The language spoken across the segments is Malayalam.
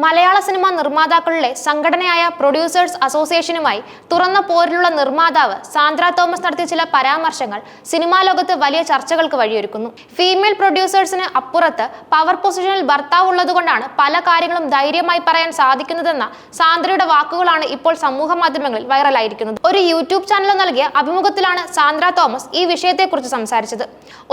മലയാള സിനിമാ നിർമ്മാതാക്കളുടെ സംഘടനയായ പ്രൊഡ്യൂസേഴ്സ് അസോസിയേഷനുമായി തുറന്ന പോരിലുള്ള നിർമ്മാതാവ് സാന്ദ്ര തോമസ് നടത്തിയ ചില പരാമർശങ്ങൾ സിനിമാ ലോകത്ത് വലിയ ചർച്ചകൾക്ക് വഴിയൊരുക്കുന്നു. ഫീമെയിൽ പ്രൊഡ്യൂസേഴ്സിന് അപ്പുറത്ത് പവർ പൊസിഷനിൽ ഭർത്താവ് ഉള്ളതുകൊണ്ടാണ് പല കാര്യങ്ങളും ധൈര്യമായി പറയാൻ സാധിക്കുന്നതെന്ന സാന്ദ്രയുടെ വാക്കുകളാണ് ഇപ്പോൾ സമൂഹ മാധ്യമങ്ങളിൽ വൈറലായിരിക്കുന്നത്. ഒരു യൂട്യൂബ് ചാനൽ നൽകിയ അഭിമുഖത്തിലാണ് സാന്ദ്ര തോമസ് ഈ വിഷയത്തെക്കുറിച്ച് സംസാരിച്ചത്.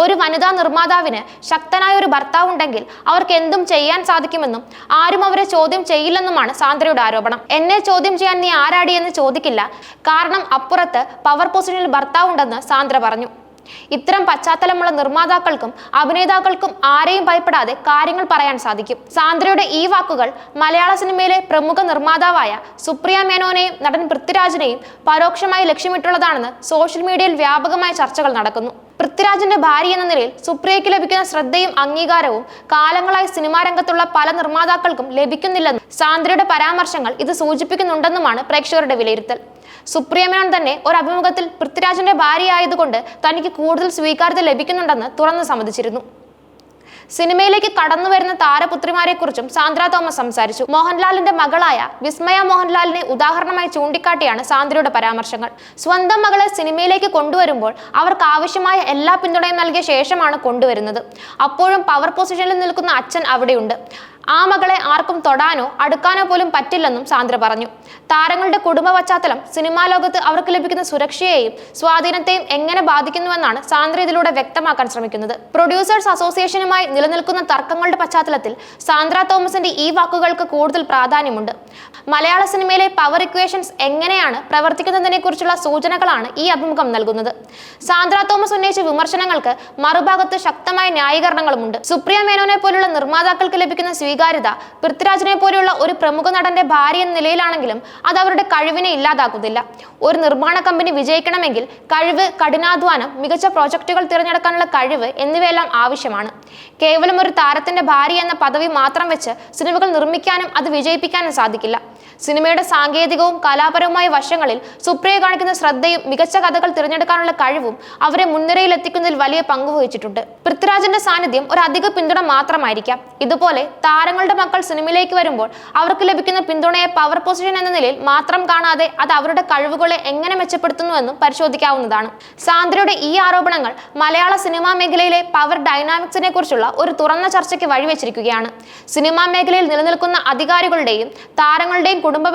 ഒരു വനിതാ നിർമ്മാതാവിന് ശക്തനായ ഒരു ഭർത്താവ് ഉണ്ടെങ്കിൽ അവർക്ക് എന്തും ചെയ്യാൻ സാധിക്കുമെന്നും ആരും അവരെ ചോദ്യം ചെയ്യില്ലെന്നുമാണ് സാന്ദ്രയുടെ ആരോപണം. എന്നെ ചോദ്യം ചെയ്യാൻ നീ ആരാടി എന്ന് ചോദിക്കില്ല, കാരണം അപ്പുറത്ത് പവർ പൊസിഷനിൽ ഭർത്താവുണ്ടെന്ന് സാന്ദ്ര പറഞ്ഞു. ഇത്തരം പശ്ചാത്തലമുള്ള നിർമ്മാതാക്കൾക്കും അഭിനേതാക്കൾക്കും ആരെയും ഭയപ്പെടാതെ കാര്യങ്ങൾ പറയാൻ സാധിക്കും. സാന്ദ്രയുടെ ഈ വാക്കുകൾ മലയാള സിനിമയിലെ പ്രമുഖ നിർമ്മാതാവായ സുപ്രിയ മേനോനെയും നടൻ പൃഥ്വിരാജിനെയും പരോക്ഷമായി ലക്ഷ്യമിട്ടുള്ളതാണെന്ന് സോഷ്യൽ മീഡിയയിൽ വ്യാപകമായ ചർച്ചകൾ നടക്കുന്നു. പൃഥ്വിരാജിന്റെ ഭാര്യ എന്ന നിലയിൽ സുപ്രിയയ്ക്ക് ലഭിക്കുന്ന ശ്രദ്ധയും അംഗീകാരവും കാലങ്ങളായി സിനിമാ രംഗത്തുള്ള പല നിർമ്മാതാക്കൾക്കും ലഭിക്കുന്നില്ലെന്നും സാന്ദ്രയുടെ പരാമർശങ്ങൾ ഇത് സൂചിപ്പിക്കുന്നുണ്ടെന്നുമാണ് പ്രേക്ഷകരുടെ വിലയിരുത്തൽ. സുപ്രിയ മേനോൻ തന്നെ ഒരു അഭിമുഖത്തിൽ പൃഥ്വിരാജിന്റെ ഭാര്യയായതുകൊണ്ട് തനിക്ക് കൂടുതൽ സ്വീകാര്യത ലഭിക്കുന്നുണ്ടെന്ന് തുറന്നു സമ്മതിച്ചിരുന്നു. സിനിമയിലേക്ക് കടന്നു വരുന്ന താരപുത്രിമാരെ കുറിച്ചും സാന്ദ്ര തോമസ് സംസാരിച്ചു. മോഹൻലാലിന്റെ മകളായ വിസ്മയ മോഹൻലാലിനെ ഉദാഹരണമായി ചൂണ്ടിക്കാട്ടിയാണ് സാന്ദ്രയുടെ പരാമർശങ്ങൾ. സ്വന്തം മകളെ സിനിമയിലേക്ക് കൊണ്ടുവരുമ്പോൾ അവർക്ക് ആവശ്യമായ എല്ലാ പിന്തുണയും നൽകിയ ശേഷമാണ് കൊണ്ടുവരുന്നത്. അപ്പോഴും പവർ പൊസിഷനിൽ നിൽക്കുന്ന അച്ഛൻ അവിടെയുണ്ട്. ആ മകളെ ആർക്കും തൊടാനോ അടുക്കാനോ പോലും പറ്റില്ലെന്നും സാന്ദ്ര പറഞ്ഞു. താരങ്ങളുടെ കുടുംബ പശ്ചാത്തലം സിനിമാ ലോകത്ത് അവർക്ക് ലഭിക്കുന്ന സുരക്ഷയെയും സ്വാധീനത്തെയും എങ്ങനെ ബാധിക്കുന്നുവെന്നാണ് സാന്ദ്ര ഇതിലൂടെ വ്യക്തമാക്കാൻ ശ്രമിക്കുന്നത്. പ്രൊഡ്യൂസേഴ്സ് അസോസിയേഷനുമായി നിലനിൽക്കുന്ന തർക്കങ്ങളുടെ പശ്ചാത്തലത്തിൽ സാന്ദ്ര തോമസിന്റെ ഈ വാക്കുകൾക്ക് കൂടുതൽ പ്രാധാന്യമുണ്ട്. മലയാള സിനിമയിലെ പവർ ഇക്വേഷൻസ് എങ്ങനെയാണ് പ്രവർത്തിക്കുന്നതിനെ കുറിച്ചുള്ള സൂചനകളാണ് ഈ അഭിമുഖം നൽകുന്നത്. സാന്ദ്ര തോമസ് ഉന്നയിച്ച വിമർശനങ്ങൾക്ക് മറുഭാഗത്ത് ശക്തമായ ന്യായീകരണങ്ങളുമുണ്ട്. സുപ്രിയ മേനോനെ പോലുള്ള നിർമ്മാതാക്കൾക്ക് ലഭിക്കുന്ന സ്വീകാര്യത പൃഥ്വിരാജിനെ പോലെയുള്ള ഒരു പ്രമുഖ നടന്റെ ഭാര്യ എന്ന നിലയിലാണെങ്കിലും അത് അവരുടെ കഴിവിനെ ഇല്ലാതാക്കുന്നില്ല. ഒരു നിർമ്മാണ കമ്പനി വിജയിക്കണമെങ്കിൽ കഴിവ്, കഠിനാധ്വാനം, മികച്ച പ്രോജക്റ്റുകൾ തിരഞ്ഞെടുക്കാനുള്ള കഴിവ് എന്നിവയെല്ലാം ആവശ്യമാണ്. കേവലം ഒരു താരത്തിന്റെ ഭാര്യ എന്ന പദവി മാത്രം വെച്ച് സിനിമകൾ നിർമ്മിക്കാനും അത് വിജയിപ്പിക്കാനും സാധിക്കില്ല. സിനിമയുടെ സാങ്കേതികവും കലാപരവുമായ വശങ്ങളിൽ സുപ്രിയ കാണിക്കുന്ന ശ്രദ്ധയും മികച്ച കഥകൾ തിരഞ്ഞെടുക്കാനുള്ള കഴിവും അവരെ മുൻനിരയിൽ എത്തിക്കുന്നതിൽ വലിയ പങ്കുവഹിച്ചിട്ടുണ്ട്. പൃഥ്വിരാജിന്റെ സാന്നിധ്യം ഒരു അധിക പിന്തുണ മാത്രമായിരിക്കാം. ഇതുപോലെ താരങ്ങളുടെ മക്കൾ സിനിമയിലേക്ക് വരുമ്പോൾ അവർക്ക് ലഭിക്കുന്ന പിന്തുണയെ പവർ പൊസിഷൻ എന്ന നിലയിൽ മാത്രം കാണാതെ അത് അവരുടെ കഴിവുകളെ എങ്ങനെ മെച്ചപ്പെടുത്തുന്നുവെന്നും പരിശോധിക്കാവുന്നതാണ്. സാന്ദ്രയുടെ ഈ ആരോപണങ്ങൾ മലയാള സിനിമാ മേഖലയിലെ പവർ ഡൈനാമിക്സിനെ കുറിച്ചുള്ള ഒരു തുറന്ന ചർച്ചയ്ക്ക് വഴിവെച്ചിരിക്കുകയാണ്. സിനിമാ മേഖലയിൽ നിലനിൽക്കുന്ന അധികാരികളുടെയും താരങ്ങളുടെയും കുടുംബ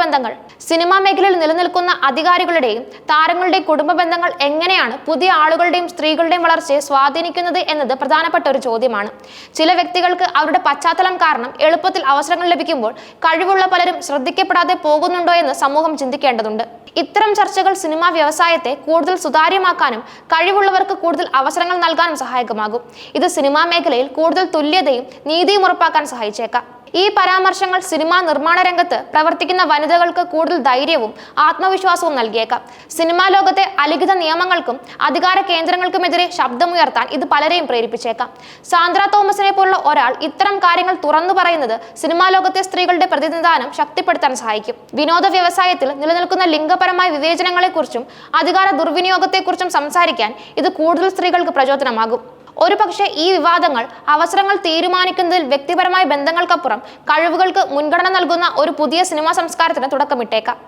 ബന്ധങ്ങൾ എങ്ങനെയാണ് പുതിയ ആളുകളുടെയും സ്ത്രീകളുടെയും വളർച്ചയെ സ്വാധീനിക്കുന്നത് എന്നത് പ്രധാനപ്പെട്ട ഒരു ചോദ്യമാണ്. ചില വ്യക്തികൾക്ക് അവരുടെ പശ്ചാത്തലം കാരണം എളുപ്പത്തിൽ അവസരങ്ങൾ ലഭിക്കുമ്പോൾ കഴിവുള്ള പലരും ശ്രദ്ധിക്കപ്പെടാതെ പോകുന്നുണ്ടോ എന്ന് സമൂഹം ചിന്തിക്കേണ്ടതുണ്ട്. ഇത്തരം ചർച്ചകൾ സിനിമാ വ്യവസായത്തെ കൂടുതൽ സുതാര്യമാക്കാനും കഴിവുള്ളവർക്ക് കൂടുതൽ അവസരങ്ങൾ നൽകാനും സഹായകമാകും. ഇത് സിനിമാ മേഖലയിൽ കൂടുതൽ തുല്യതയും നീതിയും ഉറപ്പാക്കാൻ സഹായിച്ചേക്കാം. ഈ പരാമർശങ്ങൾ സിനിമാ നിർമ്മാണ രംഗത്ത് പ്രവർത്തിക്കുന്ന വനിതകൾക്ക് കൂടുതൽ ധൈര്യവും ആത്മവിശ്വാസവും നൽകിയേക്കാം. സിനിമാ ലോകത്തെ അലിഖിത നിയമങ്ങൾക്കും അധികാര കേന്ദ്രങ്ങൾക്കുമെതിരെ ശബ്ദമുയർത്താൻ ഇത് പലരെയും പ്രേരിപ്പിച്ചേക്കാം. സാന്ദ്ര തോമസിനെ പോലുള്ള ഒരാൾ ഇത്തരം കാര്യങ്ങൾ തുറന്നു പറയുന്നത് സിനിമാ ലോകത്തെ സ്ത്രീകളുടെ പ്രതിനിധാനം ശക്തിപ്പെടുത്താൻ സഹായിക്കും. വിനോദ വ്യവസായത്തിൽ നിലനിൽക്കുന്ന ലിംഗപരമായ വിവേചനങ്ങളെക്കുറിച്ചും അധികാര ദുർവിനിയോഗത്തെക്കുറിച്ചും സംസാരിക്കാൻ ഇത് കൂടുതൽ സ്ത്രീകൾക്ക് പ്രചോദനമാകും. ഒരുപക്ഷെ ഈ വിവാദങ്ങൾ അവസരങ്ങൾ തീരുമാനിക്കുന്നതിൽ വ്യക്തിപരമായ ബന്ധങ്ങൾക്കപ്പുറം കഴിവുകൾക്ക് മുൻഗണന നൽകുന്ന ഒരു പുതിയ സിനിമാ സംസ്കാരത്തിന് തുടക്കമിട്ടേക്കാം.